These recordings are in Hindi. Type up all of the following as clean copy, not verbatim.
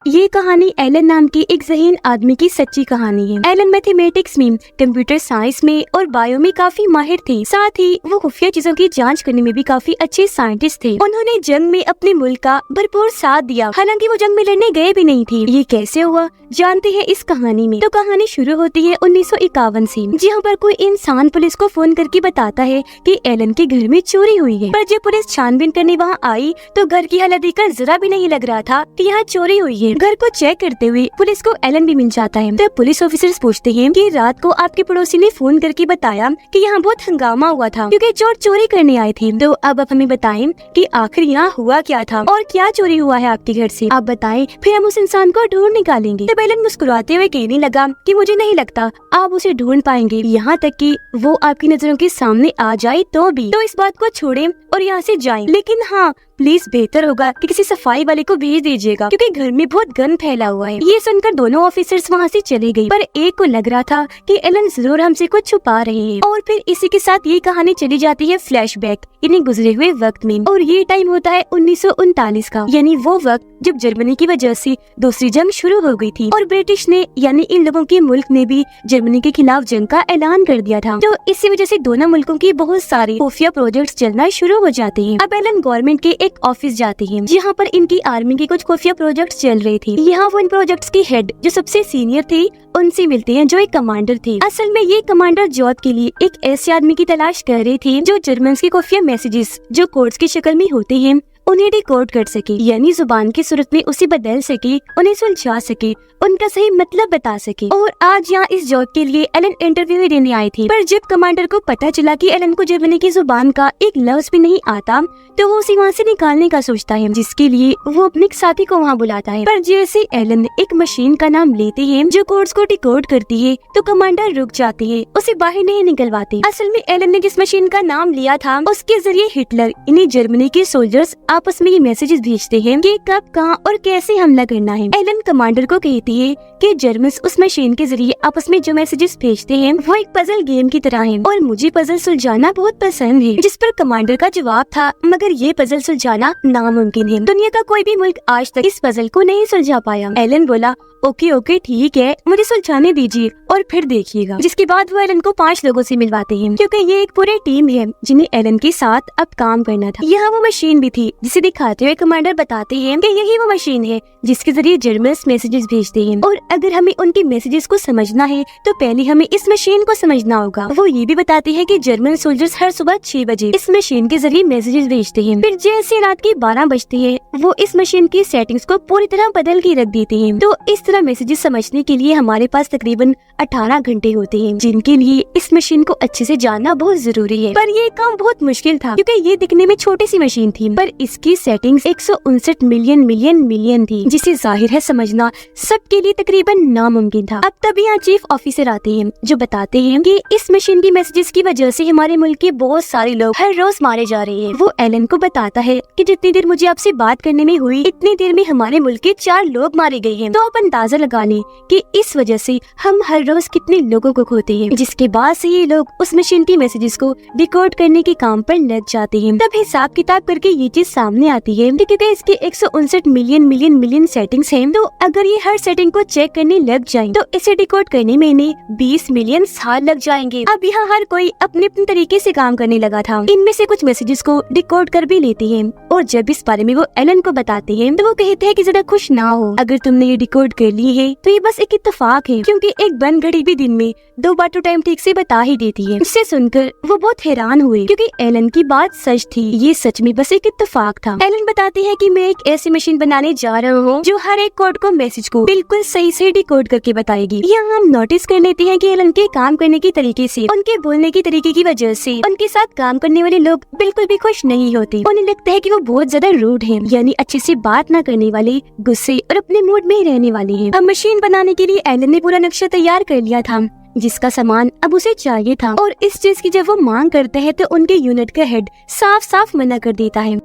ये कहानी एलन नाम के एक ज़हीन आदमी की सच्ची कहानी है। एलन मैथमेटिक्स में, कंप्यूटर साइंस में और बायो में काफी माहिर थे। साथ ही वो खुफिया चीजों की जांच करने में भी काफी अच्छे साइंटिस्ट थे। उन्होंने जंग में अपने मुल्क का भरपूर साथ दिया, हालांकि वो जंग में लड़ने गए भी नहीं थे। ये कैसे हुआ जानते हैं इस कहानी में। तो कहानी शुरू होती है 1951 से, जहाँ पर कोई इंसान पुलिस को फोन करके बताता है कि एलन के घर में चोरी हुई है। पर जब पुलिस छानबीन करने वहाँ आई तो घर की हालत देखकर जरा भी नहीं लग रहा था कि यहाँ चोरी हुई है। घर को चेक करते हुए पुलिस को एलन भी मिल जाता है। तो पुलिस ऑफिसर्स पूछते हैं कि रात को आपके पड़ोसी ने फोन करके बताया कि यहाँ बहुत हंगामा हुआ था क्योंकि चोर चोरी करने आए थे। तो अब आप हमें बताएं कि आखिर यहाँ हुआ क्या था और क्या चोरी हुआ है आपके घर से, आप बताएं, फिर हम उस इंसान को ढूंढ निकालेंगे। तो एलन मुस्कुराते हुए कहने लगा कि मुझे नहीं लगता आप उसे ढूंढ पाएंगे, यहाँ तक कि वो आपकी नजरों के सामने आ जाए तो भी। तो इस बात को छोड़ें और यहाँ से जाएं। लेकिन हाँ, प्लीज बेहतर होगा कि किसी सफाई वाले को भेज दीजिएगा क्योंकि घर में बहुत गंद फैला हुआ है। ये सुनकर दोनों ऑफिसर्स वहाँ से चले गए, पर एक को लग रहा था कि एलन जरूर हमसे कुछ छुपा रहे हैं। और फिर इसी के साथ ये कहानी चली जाती है फ्लैशबैक यानी गुजरे हुए वक्त में। और ये टाइम होता है 1939 का, यानी वो वक्त जब जर्मनी की वजह से दूसरी जंग शुरू हो गई थी और ब्रिटिश ने यानी इन लोगों के मुल्क ने भी जर्मनी के खिलाफ जंग का ऐलान कर दिया था। तो इसी वजह से दोनों मुल्कों की बहुत सारे खुफिया प्रोजेक्ट्स चलना शुरू हो जाते हैं। अब एलन गवर्नमेंट के एक ऑफिस जाते हैं जहाँ पर इनकी आर्मी के कुछ खुफिया प्रोजेक्ट्स चल रहे थे। यहाँ वो इन प्रोजेक्ट्स के हेड जो सबसे सीनियर थे उनसे मिलते हैं जो एक कमांडर थे। असल में ये कमांडर जॉब के लिए एक ऐसे आदमी की तलाश कर रहे थे जो जर्मन के खुफिया मैसेजेस जो कोड्स की शक्ल में होते हैं उन्हें डिकोड कर सके, यानी जुबान की सूरत में उसे बदल सके, उन्हें सुलझा सके, उनका सही मतलब बता सके। और आज यहाँ इस जॉब के लिए एलन इंटरव्यू देने आए थे। पर जब कमांडर को पता चला कि एलन को जर्मनी की जुबान का एक लफ्ज भी नहीं आता तो वो उसे वहाँ से निकालने का सोचता है, जिसके लिए वो अपने साथी को वहाँ बुलाता है। पर जैसे एलन एक मशीन का नाम लेते हैं जो कोड्स को डिकोड करती है तो कमांडर रुक जाते हैं, उसे बाहर नहीं निकलवाते। असल में एलन ने जिस मशीन का नाम लिया था उसके जरिए हिटलर इन्हें जर्मनी के सोल्जर्स आपस में ये मैसेजेस भेजते हैं कि कब, कहां और कैसे हमला करना है। एलन कमांडर को कहती है कि जर्मन्स उस मशीन के जरिए आपस में जो मैसेजेस भेजते हैं वो एक पजल गेम की तरह है और मुझे पजल सुलझाना बहुत पसंद है। जिस पर कमांडर का जवाब था, मगर ये पजल सुलझाना नामुमकिन है, दुनिया का कोई भी मुल्क आज तक इस पजल को नहीं सुलझा पाया। एलन बोला, ओके ठीक है, मुझे सुलझाने दीजिए और फिर देखिएगा। जिसके बाद वो एलन को 5 लोगों से मिलवाते हैं क्योंकि ये एक पूरी टीम है जिन्हें एलन के साथ अब काम करना था। यहाँ वो मशीन भी थी जिसे दिखाते हुए कमांडर बताते हैं कि यही वो मशीन है जिसके जरिए जर्मन्स मैसेजेस भेजते हैं और अगर हमें उनके मैसेजेस को समझना है तो पहले हमें इस मशीन को समझना होगा। वो ये भी बताते हैं कि जर्मन सोल्जर्स हर सुबह 6 बजे इस मशीन के जरिए मैसेजेस भेजते हैं। फिर जैसे रात के 12 बजते हैं वो इस मशीन की सेटिंग्स को पूरी तरह बदल के रख देते हैं। तो इस मैसेजेस समझने के लिए हमारे पास तकरीबन 18 घंटे होते हैं, जिनके लिए इस मशीन को अच्छे से जानना बहुत जरूरी है। पर ये काम बहुत मुश्किल था क्योंकि ये दिखने में छोटी सी मशीन थी पर इसकी सेटिंग्स 159 मिलियन थी, जिसे जाहिर है समझना सबके लिए तकरीबन नामुमकिन था। अब तभी यहाँ चीफ ऑफिसर आते हैं जो बताते हैं कि इस मशीन की मैसेजेस की वजह से हमारे मुल्क के बहुत सारे लोग हर रोज मारे जा रहे हैं। वो एलन को बताता है कि जितनी देर मुझे आपसे बात करने में हुई इतनी देर में हमारे मुल्क के 4 लोग मारे गए हैं। तो आप अंदाजा लगा लें कि इस वजह से हम हर रोज कितने लोगों को खोते हैं। जिसके बाद से ये लोग उस मशीन की मैसेजेस को डिकोड करने के काम पर लग जाते हैं। तब हिसाब किताब करके ये चीज सामने आती है क्योंकि इसके 159 मिलियन सेटिंग्स हैं, तो अगर ये हर सेटिंग को चेक करने लग जाएं, तो इसे डिकोड करने में इन्हें 20 मिलियन साल लग जाएंगे। अब यहाँ हर कोई अपने अपने तरीके से काम करने लगा था। इनमें से कुछ मैसेजेस को डिकोड कर भी लेते हैं और जब इस बारे में वो एलन को बताते हैं तो वो कहते हैं कि ज्यादा खुश ना हो, अगर तुमने ये डिकोड कर ली है तो ये बस एक इत्तेफाक है क्योंकि एक बंद घड़ी भी दिन में 2 बार तो टाइम ठीक से बता ही देती है। इसे सुनकर वो बहुत हैरान हुए क्योंकि एलन की बात सच थी, ये सच में बस एक इत्तेफाक था। एलन बताते हैं कि मैं एक ऐसी मशीन बनाने जा रहा हूँ जो हर एक कोड को मैसेज को बिल्कुल सही से डिकोड करके बताएगी। यहाँ हम नोटिस कर लेते हैं कि एलन के काम करने के तरीके से, उनके बोलने के तरीके की वजह से उनके साथ काम करने वाले लोग बिल्कुल भी खुश नहीं होते। उन्हें लगता है कि वो बहुत ज्यादा रूड हैं, यानी अच्छे से बात न करने वाले, गुस्से और अपने मूड में ही रहने वाले हैं। अब मशीन बनाने के लिए एलन ने पूरा नक्शा तैयार कर लिया था जिसका सामान अब उसे चाहिए था और इस चीज की जब वो मांग करते हैं तो उनके यूनिट का हेड साफ साफ मना कर देता है।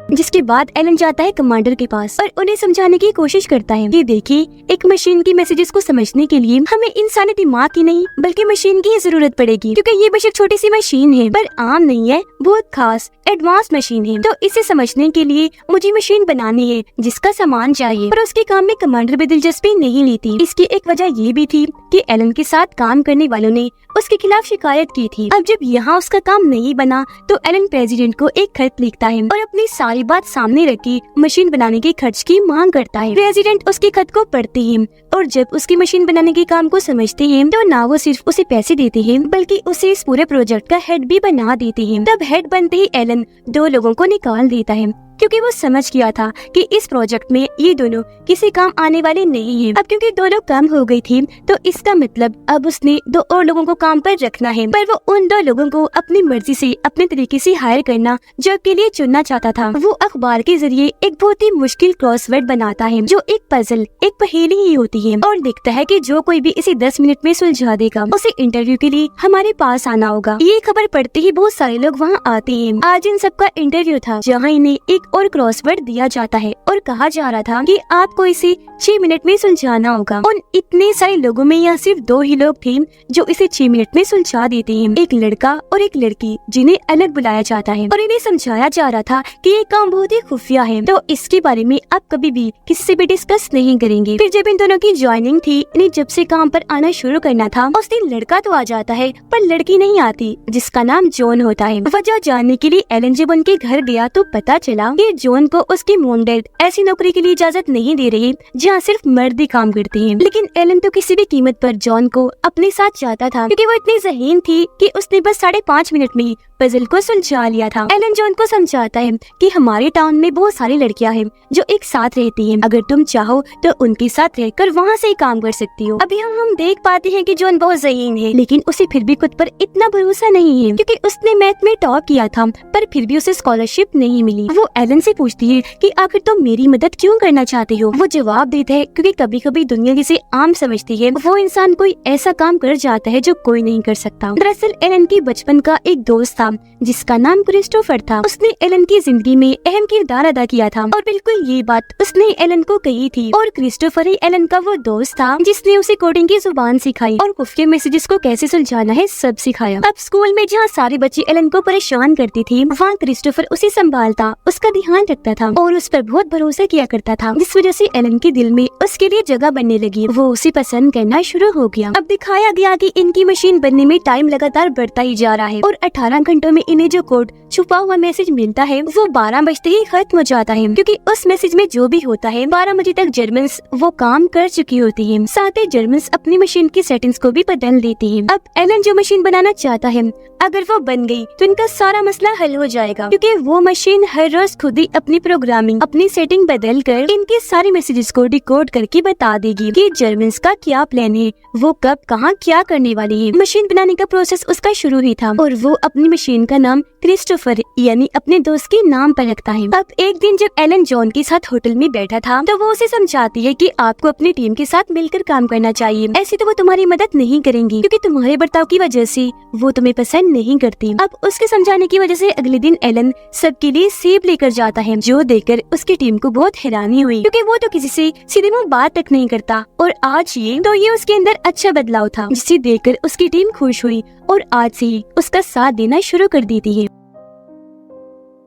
जिसके बाद एलन जाता है कमांडर के पास और उन्हें समझाने की कोशिश करता है कि देखिए, एक मशीन की मैसेजेस को समझने के लिए हमें इंसानी दिमाग की नहीं बल्कि मशीन की ही जरूरत पड़ेगी, क्योंकि ये बेशक छोटी सी मशीन है पर आम नहीं है, बहुत खास एडवांस मशीन है। तो इसे समझने के लिए मुझे मशीन बनानी है जिसका सामान चाहिए। पर उसके काम में कमांडर भी दिलचस्पी नहीं लेती। इसकी एक वजह ये भी थी कि एलन के साथ काम करने वालों ने उसके खिलाफ शिकायत की थी। अब जब यहाँ उसका काम नहीं बना तो एलन प्रेसिडेंट को एक खत लिखता है और अपनी सारी बात सामने रखी मशीन बनाने के खर्च की मांग करता है। प्रेसिडेंट उसके खत को पढ़ते हैं और जब उसकी मशीन बनाने के काम को समझते हैं तो ना वो सिर्फ उसे पैसे देते हैं बल्कि उसे इस पूरे प्रोजेक्ट का हेड भी बना देते हैं। तब हेड बनते ही एलन 2 लोगों को निकाल देता है, क्योंकि वो समझ गया था कि इस प्रोजेक्ट में ये दोनों किसी काम आने वाले नहीं हैं। अब क्योंकि 2 लोग कम हो गई थी तो इसका मतलब अब उसने 2 और लोगों को काम पर रखना है। पर वो उन 2 लोगों को अपनी मर्जी से अपने तरीके से हायर करना जॉब के लिए चुनना चाहता था। वो अखबार के जरिए एक बहुत ही मुश्किल क्रॉसवर्ड बनाता है जो एक पजल, एक पहेली ही होती है और दिखता है कि जो कोई भी इसे 10 मिनट में सुलझा देगा उसे इंटरव्यू के लिए हमारे पास आना होगा। ये खबर पढ़ते ही बहुत सारे लोग वहाँ आते हैं। आज इन सबका इंटरव्यू था जहाँ इन्हें एक और क्रॉसवर्ड दिया जाता है और कहा जा रहा था कि आपको इसे 6 मिनट में सुलझाना होगा। उन इतने सारे लोगों में यहाँ सिर्फ 2 ही लोग थे जो इसे 6 मिनट में सुलझा देते हैं, एक लड़का और एक लड़की जिन्हें अलग बुलाया जाता है और इन्हें समझाया जा रहा था कि ये काम बहुत ही खुफिया है तो इसके बारे में आप कभी भी किसी से भी डिस्कस नहीं करेंगे। फिर जब इन दोनों की ज्वाइनिंग थी, इन्हें जब से काम पर आना शुरू करना था उस दिन लड़का तो आ जाता है पर लड़की नहीं आती जिसका नाम जॉन होता है। वजह जानने के लिए एलन जब उनके घर गया तो पता चला कि जॉन को उसकी मॉम डैड ऐसी नौकरी के लिए इजाजत नहीं दे रही जहाँ सिर्फ मर्द ही काम करते हैं। लेकिन एलन तो किसी भी कीमत पर जॉन को अपने साथ चाहता था क्योंकि वो इतनी ज़हीन थी कि उसने बस 5.5 मिनट में पजल को सुलझा लिया था। एलन जॉन को समझाता है कि हमारे टाउन में बहुत सारी लड़कियां हैं जो एक साथ रहती हैं। अगर तुम चाहो तो उनके साथ रहकर वहाँ से ही काम कर सकती हो। अभी हम देख पाते हैं कि जॉन बहुत ज़हीन है लेकिन उसे फिर भी खुद पर इतना भरोसा नहीं है क्योंकि उसने मैथ में टॉप किया था पर फिर भी उसे स्कॉलरशिप नहीं मिली। वो एलन से पूछती है कि आखिर तुम मेरी मदद क्यों करना चाहते हो। वो जवाब देता है क्योंकि कभी कभी दुनिया जिसे आम समझती है वो इंसान कोई ऐसा काम कर जाता है जो कोई नहीं कर सकता। दरअसल एलन की बचपन का एक दोस्त था जिसका नाम क्रिस्टोफर था। उसने एलन की जिंदगी में अहम किरदार अदा किया था और बिल्कुल ये बात उसने एलन को कही थी। और क्रिस्टोफर ही एलन का वो दोस्त था जिसने उसे कोडिंग की जुबान सिखाई और खुफिया मैसेजेस को कैसे सुलझाना है सब सिखाया। अब स्कूल में जहाँ सारे बच्चे एलन को परेशान करती थी वहाँ क्रिस्टोफर उसे संभालता, उसका ध्यान रखता था और उस पर बहुत भरोसा किया करता था, जिस वजह से एलन के दिल में उसके लिए जगह बनने लगी। वो उसे पसंद करना शुरू हो गया। अब दिखाया गया कि इनकी मशीन बनने में टाइम लगातार बढ़ता ही जा रहा है और 18 घंटों में इन्हें जो कोड छुपा हुआ मैसेज मिलता है वो 12 बजते ही खत्म हो जाता है क्योंकि उस मैसेज में जो भी होता है 12 बजे तक जर्मन्स वो काम कर चुकी होती है। साथ ही जर्मन्स अपनी मशीन की सेटिंग्स को भी बदल देती है। अब एलन जो मशीन बनाना चाहता है अगर वो बन गई तो इनका सारा मसला हल हो जाएगा क्योंकि वो मशीन हर रोज खुद ही अपनी प्रोग्रामिंग, अपनी सेटिंग बदल कर इनके सारे मैसेजेस को डिकोड करके बता देगी कि जर्मन्स का क्या प्लान है, वो कब कहाँ क्या करने वाली है। मशीन बनाने का प्रोसेस उसका शुरू ही था और वो अपनी मशीन का नाम क्रिस्टोफर यानी अपने दोस्त के नाम पर रखता है। अब एक दिन जब एलन जॉन के साथ होटल में बैठा था तो वो उसे समझाती है कि आपको अपनी टीम के साथ मिलकर काम करना चाहिए, ऐसे तो वो तुम्हारी मदद नहीं करेंगी क्योंकि तुम्हारे बर्ताव की वजह से वो तुम्हें पसंद नहीं करती। अब उसके समझाने की वजह से अगले दिन एलन सबके लिए सेब लेकर जाता है जो देखकर उसकी टीम को बहुत हैरानी हुई क्योंकि वो तो किसी से सीधे मुंह बात तक नहीं करता और आज ये उसके अंदर अच्छा बदलाव था जिसे देखकर उसकी टीम खुश हुई और आज से ही उसका साथ देना शुरू कर देती है।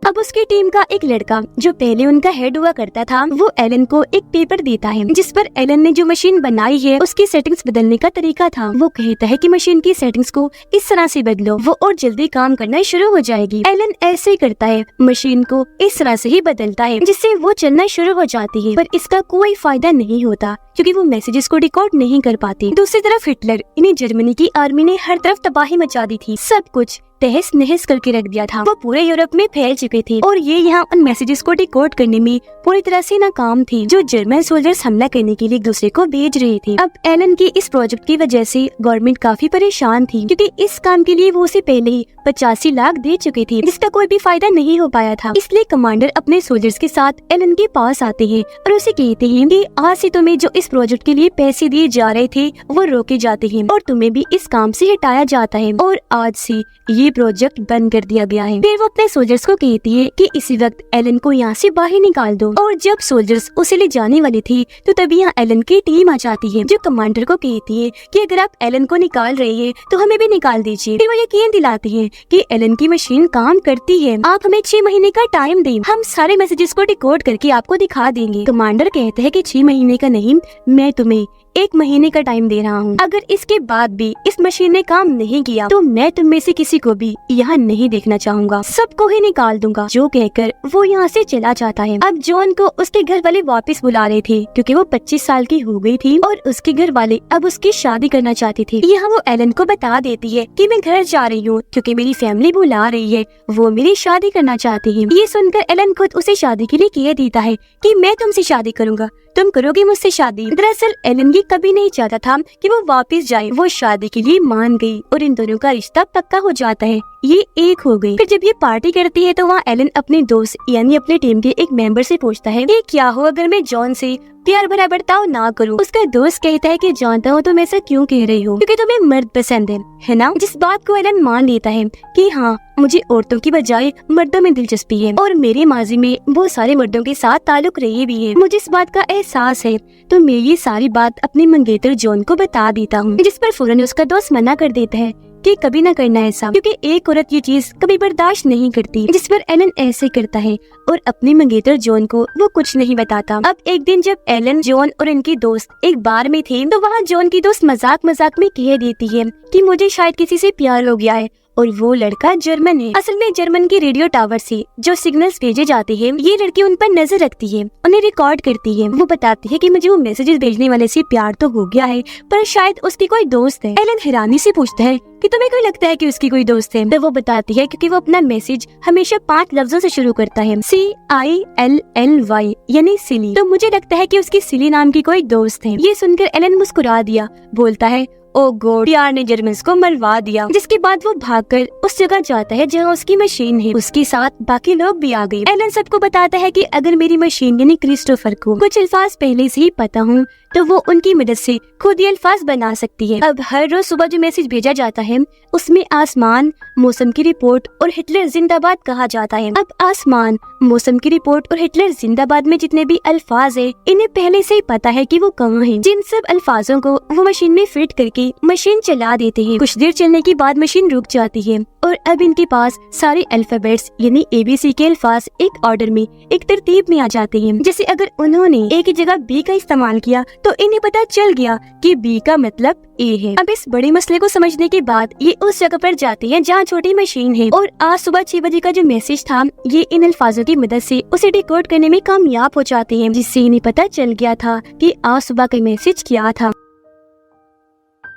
अब उसकी टीम का एक लड़का जो पहले उनका हेड हुआ करता था वो एलन को एक पेपर देता है जिस पर एलन ने जो मशीन बनाई है उसकी सेटिंग्स बदलने का तरीका था। वो कहता है कि मशीन की सेटिंग्स को इस तरह से बदलो वो और जल्दी काम करना शुरू हो जाएगी। एलन ऐसे ही करता है, मशीन को इस तरह से ही बदलता है जिससे वो चलना शुरू हो जाती है पर इसका कोई फायदा नहीं होता क्योंकि वो मैसेजेस को डिकोड नहीं कर पाती। दूसरी तरफ हिटलर, इन्हें जर्मनी की आर्मी ने हर तरफ तबाही मचा दी थी, सब कुछ तहस नहस करके रख दिया था। वो पूरे यूरोप में फैल चुके थे और ये यहाँ उन मैसेजेस को डिकोड करने में पूरी तरह से नाकाम थी जो जर्मन सोल्जर्स हमला करने के लिए एक दूसरे को भेज रहे थे। अब एलन के इस प्रोजेक्ट की वजह से गवर्नमेंट काफी परेशान थी क्योंकि इस काम के लिए वो उसे पहले ही 85 लाख दे चुके थे जिसका कोई भी फायदा नहीं हो पाया था। इसलिए कमांडर अपने सोल्जर्स के साथ एलन के पास आते हैं और उसे कहते हैं कि आज से तुम्हें जो इस प्रोजेक्ट के लिए पैसे दिए जा रहे थे वो रोके जाते हैं और तुम्हें भी इस काम से हटाया जाता है और आज से ये ये प्रोजेक्ट बंद कर दिया गया है। फिर वो अपने सोल्जर्स को कहती है कि इसी वक्त एलन को यहाँ से बाहर निकाल दो। और जब सोल्जर्स उसे ले जाने वाली थी तो तभी यहाँ एलन की टीम आ जाती है, जो कमांडर को कहती है कि अगर आप एलन को निकाल रही है तो हमें भी निकाल दीजिए। फिर वो यकीन दिलाती है कि एलन की मशीन काम करती है, आप हमें 6 महीने का टाइम दें, हम सारे मैसेजेस को डिकोड करके आपको दिखा देंगे। कमांडर कहते हैं कि 6 महीने का नहीं, मैं तुम्हें 1 महीने का टाइम दे रहा हूँ। अगर इसके बाद भी इस मशीन ने काम नहीं किया तो मैं तुम में से किसी को भी यहाँ नहीं देखना चाहूंगा, सबको ही निकाल दूंगा। जो कहकर वो यहाँ से चला जाता है। अब जॉन को उसके घर वाले वापस बुला रहे थे क्योंकि वो 25 साल की हो गई थी और उसके घर वाले अब उसकी शादी करना चाहते थे। यहाँ वो एलन को बता देती है कि मैं घर जा रही हूँ क्योंकि मेरी फैमिली बुला रही है, वो मेरी शादी करना चाहती है। ये सुनकर एलन खुद उसे शादी के लिए कह देता है कि मैं तुमसे शादी करूंगा, तुम करोगी मुझसे शादी। दरअसल एलन ये कभी नहीं चाहता था कि वो वापस जाए। वो शादी के लिए मान गई और इन दोनों का रिश्ता पक्का हो जाता है, ये एक हो गई। फिर जब ये पार्टी करती है तो वहाँ एलन अपने दोस्त यानी अपने टीम के एक मेंबर से पूछता है कि क्या हो अगर मैं जॉन से प्यार भरा बर्ताव ना करूं। उसका दोस्त कहता है कि जानता हूँ तुम ऐसा क्यों कह रही हो, क्योंकि तुम्हें मर्द पसंद है ना। जिस बात को एलन मान लेता है कि हाँ मुझे औरतों की बजाय मर्दों में दिलचस्पी है और मेरे माजी में बहुत सारे मर्दों के साथ ताल्लुक रहे भी है, मुझे इस बात का एहसास है, तो मैं ये सारी बात अपने मंगेतर जॉन को बता देता हूँ। जिस पर फौरन उसका दोस्त मना कर देता है कि कभी ना करना ऐसा, क्योंकि एक औरत ये चीज कभी बर्दाश्त नहीं करती। जिस पर एलन ऐसे करता है और अपने मंगेतर जॉन को वो कुछ नहीं बताता। अब एक दिन जब एलन, जॉन और इनकी दोस्त एक बार में थे तो वहाँ जॉन की दोस्त मजाक मजाक में कह देती है कि मुझे शायद किसी से प्यार हो गया है और वो लड़का जर्मन है। असल में जर्मन के रेडियो टावर से जो सिग्नल्स भेजे जाते हैं ये लड़की उन पर नजर रखती है, उन्हें रिकॉर्ड करती है। वो बताती है कि मुझे वो मैसेजेस भेजने वाले से प्यार तो हो गया है पर शायद उसकी कोई दोस्त है। एलन हैरानी से पूछता है कि तुम्हें क्यों लगता है कि उसकी कोई दोस्त है। तो वो बताती है क्योंकि वो अपना मैसेज हमेशा 5 लफ्जों से शुरू करता है, CILLY यानी सिली। तो मुझे लगता है कि उसकी सिली नाम की कोई दोस्त है। ये सुनकर एलन मुस्कुरा दिया, बोलता है ओ गॉड, प्यार ने जर्मन्स को मरवा दिया। जिसके बाद वो भागकर उस जगह जाता है जहाँ उसकी मशीन है। उसके साथ बाकी लोग भी आ गए। एलन सबको बताता है कि अगर मेरी मशीन यानी क्रिस्टोफर को कुछ अल्फाज पहले से ही पता हूँ तो वो उनकी मदद से खुद ये अल्फाज बना सकती है। अब हर रोज सुबह जो मैसेज भेजा जाता है उसमें आसमान, मौसम की रिपोर्ट और हिटलर जिंदाबाद कहा जाता है। अब आसमान, मौसम की रिपोर्ट और हिटलर जिंदाबाद में जितने भी अल्फाज है इन्हें पहले से ही पता है कि वो कहाँ हैं। जिन सब अल्फाजों को वो मशीन में फिट करके मशीन चला देते हैं। कुछ देर चलने के बाद मशीन रुक जाती है और अब इनके पास सारे अल्फाबेट्स यानी ABC के अल्फाज एक ऑर्डर में, एक तरतीब में आ जाते हैं। जैसे अगर उन्होंने एक ही जगह B का इस्तेमाल किया तो इन्हें पता चल गया कि B का मतलब A है। अब इस बड़े मसले को समझने के बाद ये उस जगह पर जाते हैं जहाँ छोटी मशीन है और आज सुबह 6 बजे का जो मैसेज था ये इन अल्फाजों की मदद से उसे डिकोड करने में कामयाब हो जाते हैं, जिससे इन्हें पता चल गया था कि आज सुबह का मैसेज क्या था।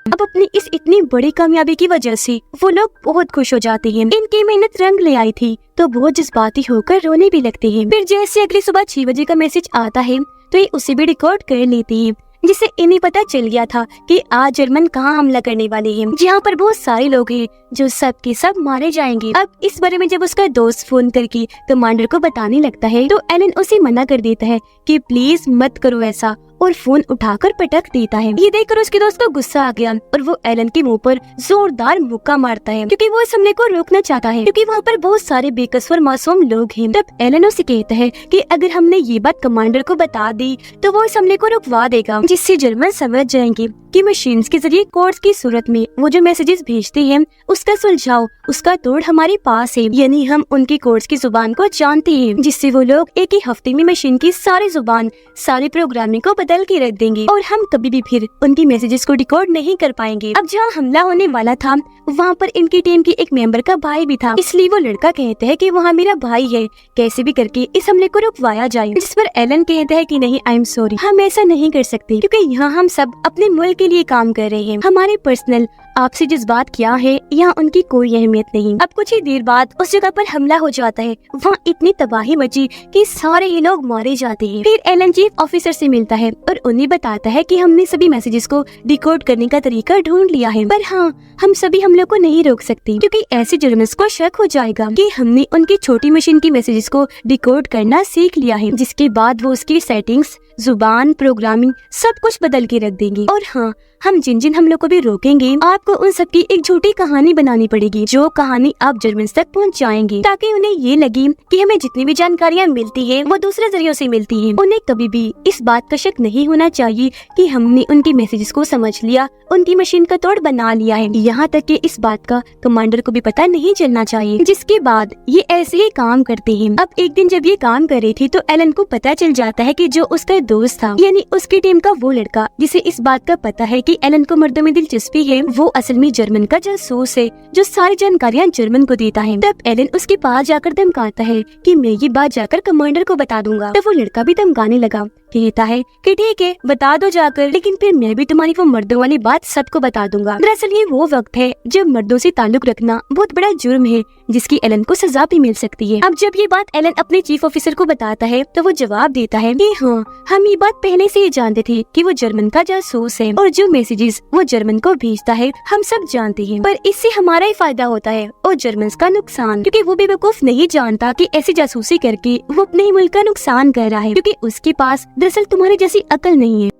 अब अपनी इस इतनी बड़ी कामयाबी की वजह से वो लोग बहुत खुश हो जाते हैं। इनकी मेहनत रंग ले आई थी तो बहुत जज्बाती होकर रोने भी लगते हैं। फिर जैसे अगली सुबह 6 बजे का मैसेज आता है तो ये उसे भी रिकॉर्ड कर लेती है, जिससे इन्हें पता चल गया था कि आज जर्मन कहाँ हमला करने वाले हैं, जहाँ पर बहुत सारे लोग हैं जो सब के सब मारे जाएंगे। अब इस बारे में जब उसका दोस्त फोन करके कमांडर को बताने लगता है तो एलन उसे मना कर देता है कि प्लीज मत करो ऐसा और फोन उठाकर पटक देता है। ये देखकर उसके दोस्त को गुस्सा आ गया और वो एलन के मुंह पर जोरदार मुक्का मारता है क्योंकि वो इस हमले को रोकना चाहता है, क्योंकि वहाँ पर बहुत सारे बेकसूर मासूम लोग हैं। तब एलन उसे कहता है कि अगर हमने ये बात कमांडर को बता दी तो वो इस हमले को रुकवा देगा, जिससे जर्मन समझ जाएंगे कि मशीन्स के जरिए कोड्स की सूरत में वो जो मैसेजेस भेजते हैं उसका सुलझाव, उसका तोड़ हमारे पास है, यानी हम उनकी कोड्स की जुबान को जानते हैं, जिससे वो लोग एक ही हफ्ते में मशीन की सारी जुबान, सारी प्रोग्रामिंग को बदल के रख देंगे और हम कभी भी फिर उनकी मैसेजेस को डिकोड नहीं कर पाएंगे। अब जहाँ हमला होने वाला था वहाँ पर इनकी टीम के एक मेंबर का भाई भी था, इसलिए वो लड़का कहता है कि वहाँ मेरा भाई है, कैसे भी करके इस हमले को रुकवाया जाए। जिस पर एलन कहता है कि नहीं, आई एम सॉरी, हम ऐसा नहीं कर सकते क्योंकि यहाँ हम सब अपने मुल्क के लिए काम कर रहे हैं, हमारे पर्सनल आपसे जिस बात किया है यहाँ उनकी कोई अहमियत नहीं। अब कुछ ही देर बाद उस जगह पर हमला हो जाता है, वहाँ इतनी तबाही मची कि सारे ही लोग मारे जाते हैं। फिर एलन चीफ ऑफिसर से मिलता है और उन्हें बताता है कि हमने सभी मैसेजेस को डिकोड करने का तरीका ढूंढ लिया है, पर हाँ हम सभी हमलों को नहीं रोक सकते क्योंकि ऐसे जर्नलिस्ट को शक हो जाएगा कि हमने उनकी छोटी मशीन की मैसेजेस को डिकोड करना सीख लिया है, जिसके बाद वो उसकी सेटिंग्स, जुबान, प्रोग्रामिंग सब कुछ बदल के रख देंगे। और हाँ, हम जिन जिन हमलों को भी रोकेंगे आपको उन सबकी एक झूठी कहानी बनानी पड़ेगी, जो कहानी आप जर्मन तक पहुंचाएंगे, ताकि उन्हें ये लगे कि हमें जितनी भी जानकारियाँ मिलती है वो दूसरे जरियों से मिलती है। उन्हें कभी भी इस बात का शक नहीं होना चाहिए कि हमने उनके मैसेजेस को समझ लिया, उनकी मशीन का तोड़ बना लिया है। यहाँ तक कि इस बात का कमांडर को भी पता नहीं चलना चाहिए, जिसके बाद ये ऐसे ही काम करते हैं। अब एक दिन जब ये काम कर रही थी तो एलन को पता चल जाता है कि जो उसका दोस्त था, यानी उसकी टीम का वो लड़का जिसे इस बात का पता है कि एलन को मर्दों में दिलचस्पी है, वो असल में जर्मन का जासूस है जो सारी जानकारियाँ जर्मन को देता है। तब एलन उसके पास जाकर धमकाता है कि मैं ये बात जाकर कमांडर को बता दूंगा। तब वो लड़का भी धमकाने लगा, कहता है कि ठीक है बता दो जाकर, लेकिन फिर मैं भी तुम्हारी वो मर्दों वाली बात सबको बता दूंगा। दरअसल ये वो वक्त है जब मर्दों से ताल्लुक रखना बहुत बड़ा जुर्म है, जिसकी एलन को सजा भी मिल सकती है। अब जब ये बात एलन अपने चीफ ऑफिसर को बताता है तो वो जवाब देता है कि हाँ, हम ये बात पहले से ही जानते थे कि वो जर्मन का जासूस है और जो मैसेजेस वो जर्मन को भेजता है हम सब जानते हैं, पर इससे हमारा ही फायदा होता है और जर्मन का नुकसान, क्योंकि वो बेवकूफ नहीं जानता कि ऐसी जासूसी करके वो अपने ही मुल्क का नुकसान कर रहा है, क्योंकि उसके पास दरअसल तुम्हारी जैसी अकल नहीं है।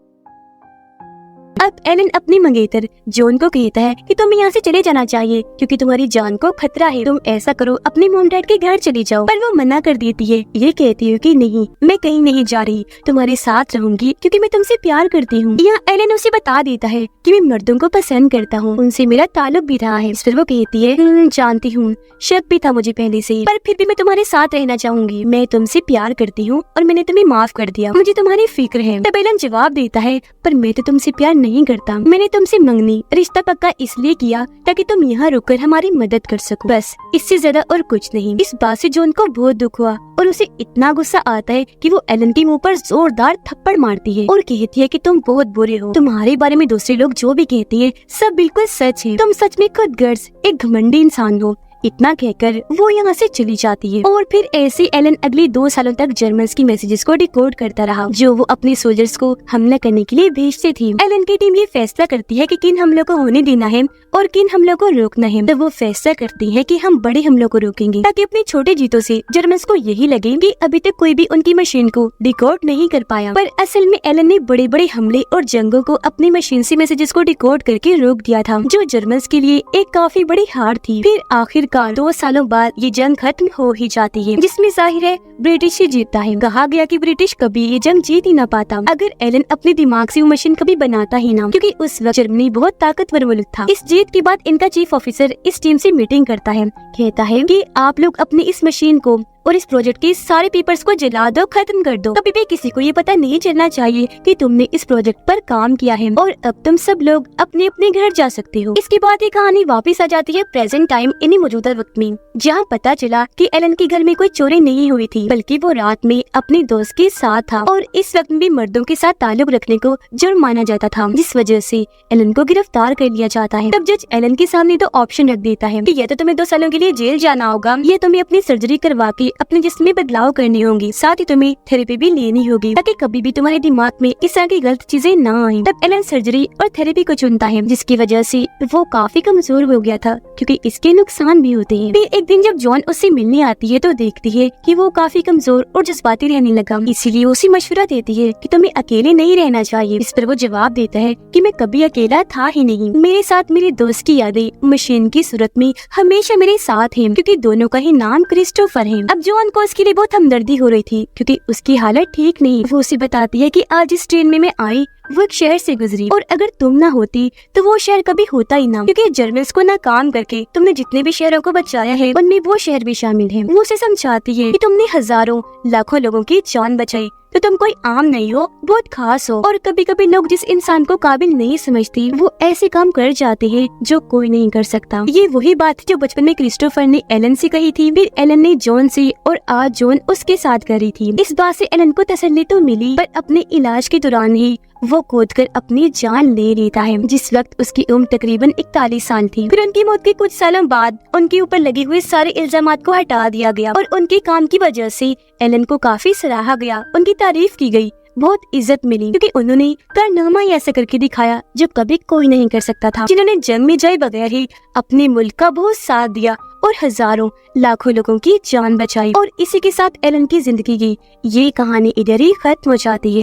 अब एलन अपनी मंगेतर जॉन को कहता है कि तुम्हें यहाँ से चले जाना चाहिए क्योंकि तुम्हारी जान को खतरा है, तुम ऐसा करो अपने मॉम डैड के घर चली जाओ। पर वो मना कर देती है, ये कहती है कि नहीं, मैं कहीं नहीं जा रही, तुम्हारे साथ रहूंगी क्योंकि मैं तुमसे प्यार करती हूँ। यहाँ एलन उसे बता देता है कि मैं मर्दों को पसंद करता हूँ, उनसे मेरा ताल्लुक भी रहा है। फिर वो कहती है जानती हूँ, शक भी था मुझे पहले से, पर फिर भी मैं तुम्हारे साथ रहना चाहूंगी। मैं तुमसे प्यार करती हूँ और मैंने तुम्हें माफ कर दिया, मुझे तुम्हारी फिक्र है। तब एलन जवाब देता है, पर मैं तो तुमसे प्यार नहीं करता, मैंने तुमसे मंगनी रिश्ता पक्का इसलिए किया ताकि तुम यहाँ रुककर हमारी मदद कर सको, बस इससे ज्यादा और कुछ नहीं। इस बात से जॉन को बहुत दुख हुआ और उसे इतना गुस्सा आता है कि वो एलन के मुंह पर जोरदार थप्पड़ मारती है और कहती है कि तुम बहुत बुरे हो, तुम्हारे बारे में दूसरे लोग जो भी कहते हैं सब बिल्कुल सच है, तुम सच में खुद गर्ज एक घमंडी इंसान हो। इतना कहकर वो यहाँ से चली जाती है और फिर ऐसे एलन अगले 2 सालों तक जर्मन्स की मैसेजेस को डिकोड करता रहा जो वो अपने सोल्जर्स को हमला करने के लिए भेजते थी। एलन की टीम ये फैसला करती है कि किन हमलों को होने देना है और किन हमलों को रोकना है। तो वो फैसला करती है कि हम बड़े हमलों को रोकेंगे ताकि अपने छोटे जीतों से जर्मन्स को यही लगे कि अभी तक कोई भी उनकी मशीन को डिकोड नहीं कर पाया। पर असल में एलन ने बड़े बड़े हमले और जंगों को अपनी मशीन से मैसेजेस को डिकोड करके रोक दिया था, जो जर्मन्स के लिए एक काफी बड़ी हार थी। फिर आखिर 2 सालों बाद ये जंग खत्म हो ही जाती है, जिसमें जाहिर है ब्रिटिश ही जीतता है। कहा गया कि ब्रिटिश कभी ये जंग जीत ही ना पाता अगर एलन अपने दिमाग से वो मशीन कभी बनाता ही ना, क्योंकि उस वक्त जर्मनी बहुत ताकतवर मुल्क था। इस जीत के बाद इनका चीफ ऑफिसर इस टीम से मीटिंग करता है, कहता है कि आप लोग अपनी इस मशीन को और इस प्रोजेक्ट के सारे पेपर्स को जला दो, खत्म कर दो। कभी भी किसी को ये पता नहीं चलना चाहिए कि तुमने इस प्रोजेक्ट पर काम किया है और अब तुम सब लोग अपने अपने घर जा सकते हो। इसके बाद ये कहानी वापस आ जाती है प्रेजेंट टाइम, इन्हीं मौजूदा वक्त में, जहाँ पता चला कि एलन के घर में कोई चोरी नहीं हुई थी, बल्कि वो रात में अपने दोस्त के साथ था और इस वक्त भी मर्दों के साथ ताल्लुक रखने को जुर्म माना जाता था, जिस वजह से एलन को गिरफ्तार कर लिया जाता है। तब जज एलन के सामने 2 ऑप्शन रख देता है कि या तो तुम्हें 2 सालों के लिए जेल जाना होगा, या तुम्हें अपनी सर्जरी करवा के अपने जिस्म में बदलाव करनी होगी, साथ ही तुम्हें थेरेपी भी लेनी होगी ताकि कभी भी तुम्हारे दिमाग में इस तरह की गलत चीजें ना आए। तब एलन सर्जरी और थेरेपी को चुनता है, जिसकी वजह से वो काफी कमजोर हो गया था, क्योंकि इसके नुकसान भी होते हैं। फिर एक दिन जब जॉन उससे मिलने आती है तो देखती है कि वो काफी कमजोर और जज्बाती रहने लगा, इसीलिए उसे मशवरा देती है कि तुम्हें अकेले नहीं रहना चाहिए। इस पर वो जवाब देता है कि मैं कभी अकेला था ही नहीं, मेरे साथ मेरे दोस्त की यादें मशीन की सूरत में हमेशा मेरे साथ हैं, क्योंकि दोनों का ही नाम क्रिस्टोफर है। अब जॉन को उसके लिए बहुत हमदर्दी हो रही थी क्योंकि उसकी हालत ठीक नहीं। वो उसे बताती है कि आज इस ट्रेन में मैं आई वो एक शहर से गुजरी और अगर तुम ना होती तो वो शहर कभी होता ही ना, क्योंकि जर्मन्स को ना काम करके तुमने जितने भी शहरों को बचाया है उनमें वो शहर भी शामिल है। वो उसे समझाती है कि तुमने हजारों लाखों लोगों की जान बचाई, तो तुम कोई आम नहीं हो, बहुत खास हो। और कभी कभी लोग जिस इंसान को काबिल नहीं समझती वो ऐसे काम कर जाते हैं जो कोई नहीं कर सकता। ये वही बात थी जो बचपन में क्रिस्टोफर ने एलन से कही थी, फिर एलन ने जॉन से, और आज जॉन उसके साथ कर रही थी। इस बात से एलन को तसल्ली तो मिली, पर अपने इलाज के दौरान ही वो कूदकर अपनी जान ले लेता है, जिस वक्त उसकी उम्र तकरीबन 41 साल थी। फिर उनकी मौत के कुछ सालों बाद उनके ऊपर लगे हुए सारे इल्जामात को हटा दिया गया और उनके काम की वजह से एलन को काफी सराहा गया, उनकी तारीफ की गई, बहुत इज्जत मिली, क्योंकि उन्होंने कारनामा ही ऐसा करके दिखाया जो कभी कोई नहीं कर सकता था, जिन्होंने जंग में जाए बगैर ही अपने मुल्क का बहुत साथ दिया और हजारों लाखों लोगों की जान बचाई। और इसी के साथ एलन की जिंदगी की ये कहानी इधर ही खत्म हो जाती है।